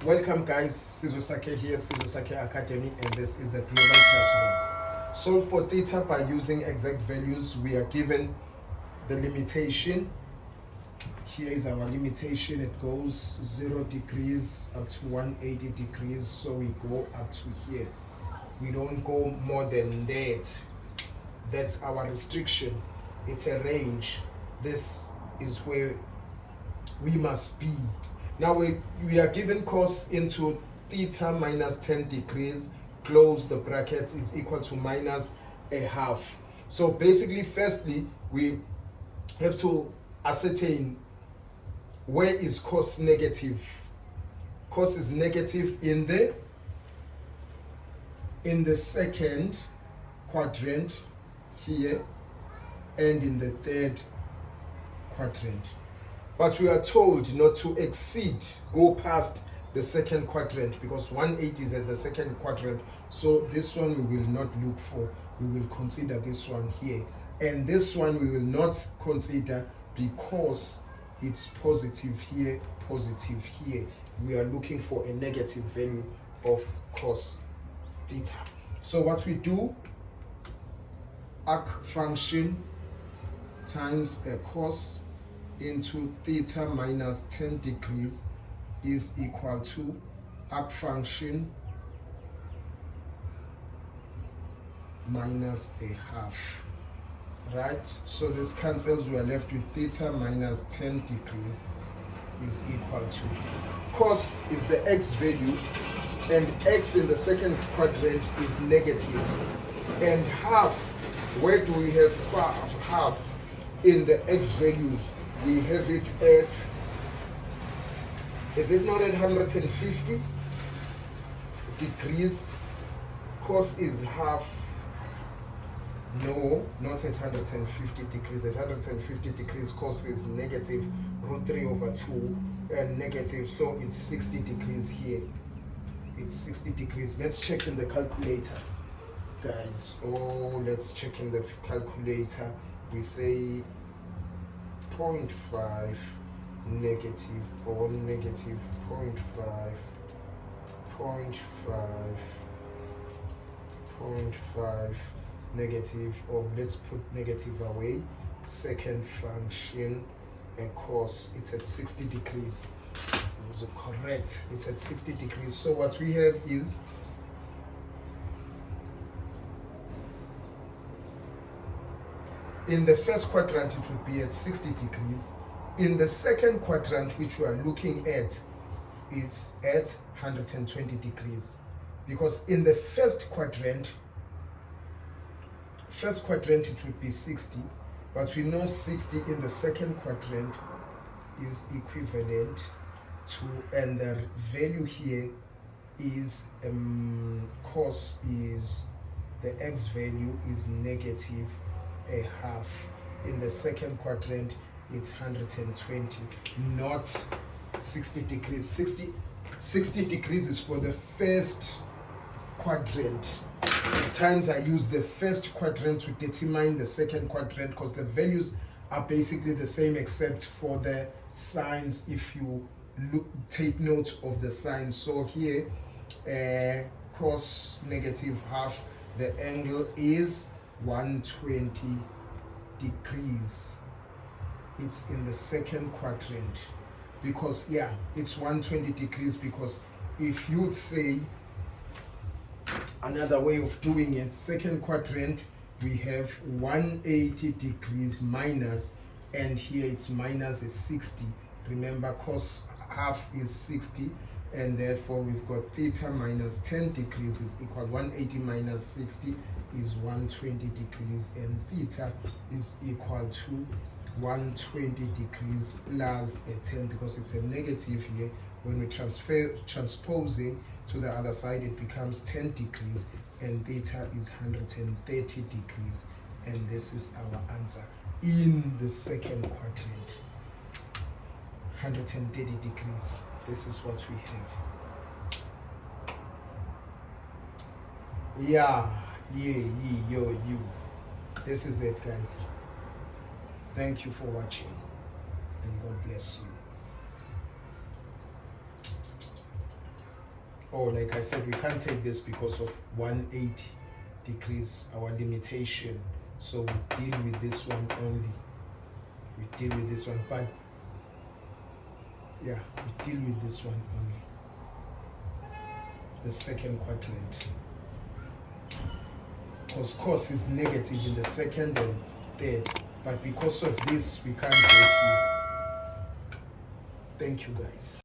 Welcome guys, Sizosake here, Sizosake Academy, and this is the Global Classroom. Solve for theta by using exact values. We are given the limitation. Here is our limitation. It goes 0 degrees up to 180 degrees, so we go up to here. We don't go more than that. That's our restriction. It's a range. This is where we must be. Now we are given cos into theta minus 10 degrees, close the bracket, is equal to minus a half. So basically, firstly, we have to ascertain where is cos negative. Cos is negative in the second quadrant here and in the third quadrant. But we are told not to go past the second quadrant, because 180 is at the second quadrant. So this one we will not look for. We will consider this one here. And this one we will not consider because it's positive here, positive here. We are looking for a negative value of cos theta. So what we do, arc function times a cos into theta minus 10 degrees is equal to arc function minus a half, right? So this cancels. We are left with theta minus 10 degrees is equal to, cos is the x value, and x in the second quadrant is negative, and half, where do we have half in the x values? We have it at, is it not at 150 degrees? Cos is half. No, not at 150 degrees. At 150 degrees, cos is negative root 3 over 2 and negative. So it's 60 degrees here. It's 60 degrees. Let's check in the calculator, guys. Oh, let's check in the calculator. We say 0.5 negative or negative 0.5, 0.5 negative, or let's put negative away. Second function, a cos, it's at 60 degrees. So correct, it's at 60 degrees. So what we have is in the first quadrant, it would be at 60 degrees. In the second quadrant, which we are looking at, it's at 120 degrees. Because in the first quadrant, it would be 60. But we know 60 in the second quadrant is equivalent to, and the value here is, cos is, the x value is negative a half. In the second quadrant, it's 120, not 60 degrees. 60 degrees is for the first quadrant. At times I use the first quadrant to determine the second quadrant, because the values are basically the same except for the signs, if you take note of the signs. So here, cos negative half, the angle is 120 degrees. It's in the second quadrant, because it's 120 degrees, because if you'd say another way of doing it, second quadrant, we have 180 degrees minus, and here it's minus is 60. Remember, cos half is 60, and therefore we've got theta minus 10 degrees is equal 180 minus 60 is 120 degrees, and theta is equal to 120 degrees plus a 10, because it's a negative here. When we transposing to the other side, it becomes 10 degrees, and theta is 130 degrees, and this is our answer in the second quadrant. 130 degrees. This is what we have. You. This is it, guys. Thank you for watching, and God bless you. or like I said, we can't take this because of 180 degrees, our limitation. So we deal with this one only. We deal with this one, but yeah, we deal with this one only. The second quadrant. Because cos is negative in the second and third, but because of this, we can't go through. Thank you guys.